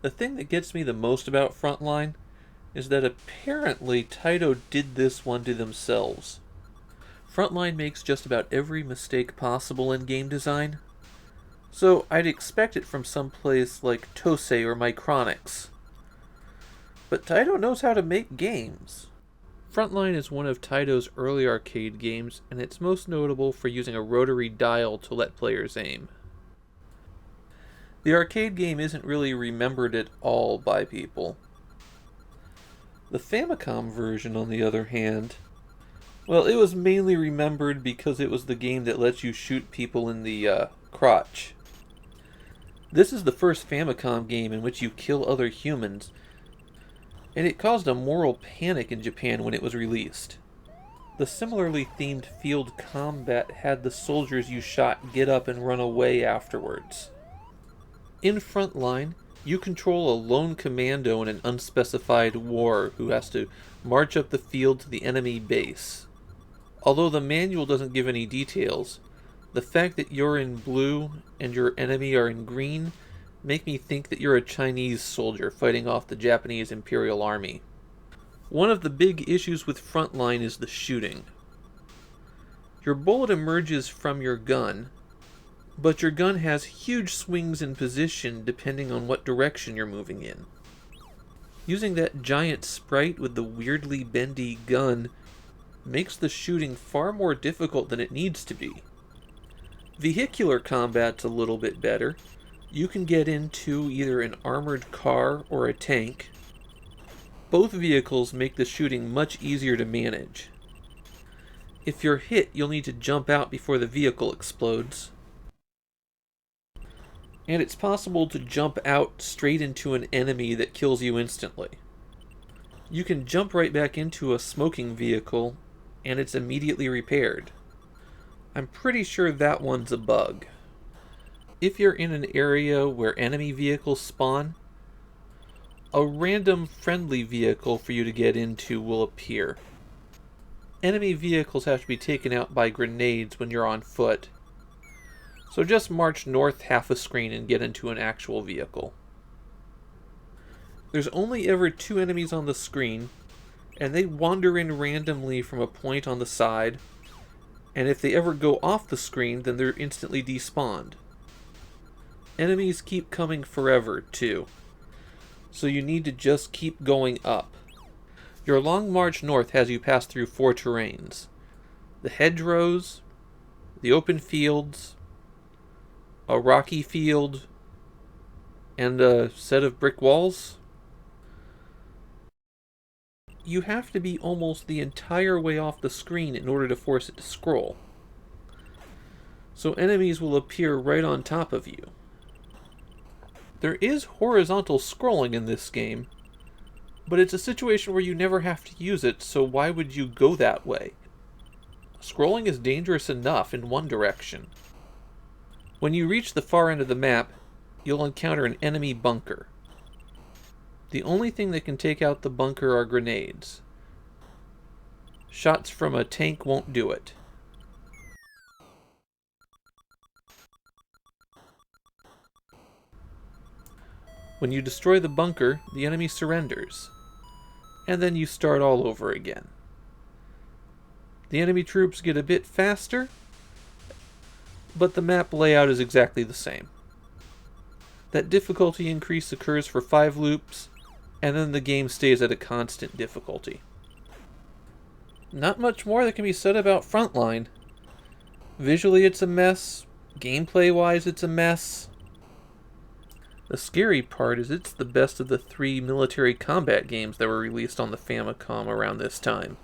The thing that gets me the most about Frontline is that apparently Taito did this one to themselves. Frontline makes just about every mistake possible in game design, so I'd expect it from someplace like Tosei or Micronix. But Taito knows how to make games. Frontline is one of Taito's early arcade games, and it's most notable for using a rotary dial to let players aim. The arcade game isn't really remembered at all by people. The Famicom version, on the other hand, well, it was mainly remembered because it was the game that lets you shoot people in the crotch. This is the first Famicom game in which you kill other humans, and it caused a moral panic in Japan when it was released. The similarly themed field combat had the soldiers you shot get up and run away afterwards. In Frontline, you control a lone commando in an unspecified war who has to march up the field to the enemy base. Although the manual doesn't give any details, the fact that you're in blue and your enemy are in green make me think that you're a Chinese soldier fighting off the Japanese Imperial Army. One of the big issues with Frontline is the shooting. Your bullet emerges from your gun, but your gun has huge swings in position depending on what direction you're moving in. Using that giant sprite with the weirdly bendy gun makes the shooting far more difficult than it needs to be. Vehicular combat's a little bit better. You can get into either an armored car or a tank. Both vehicles make the shooting much easier to manage. If you're hit, you'll need to jump out before the vehicle explodes. And it's possible to jump out straight into an enemy that kills you instantly. You can jump right back into a smoking vehicle, and it's immediately repaired. I'm pretty sure that one's a bug. If you're in an area where enemy vehicles spawn, a random friendly vehicle for you to get into will appear. Enemy vehicles have to be taken out by grenades when you're on foot, so just march north half a screen and get into an actual vehicle. There's only ever 2 enemies on the screen, and they wander in randomly from a point on the side, and if they ever go off the screen, then they're instantly despawned. Enemies keep coming forever, too, so you need to just keep going up. Your long march north has you pass through 4 terrains: the hedgerows, the open fields, a rocky field, and a set of brick walls. You have to be almost the entire way off the screen in order to force it to scroll. So enemies will appear right on top of you. There is horizontal scrolling in this game, but it's a situation where you never have to use it, so why would you go that way? Scrolling is dangerous enough in one direction. When you reach the far end of the map, you'll encounter an enemy bunker. The only thing that can take out the bunker are grenades. Shots from a tank won't do it. When you destroy the bunker, the enemy surrenders, and then you start all over again. The enemy troops get a bit faster, but the map layout is exactly the same. That difficulty increase occurs for 5 loops, and then the game stays at a constant difficulty. Not much more that can be said about Frontline. Visually it's a mess, gameplay-wise it's a mess. The scary part is it's the best of the 3 military combat games that were released on the Famicom around this time.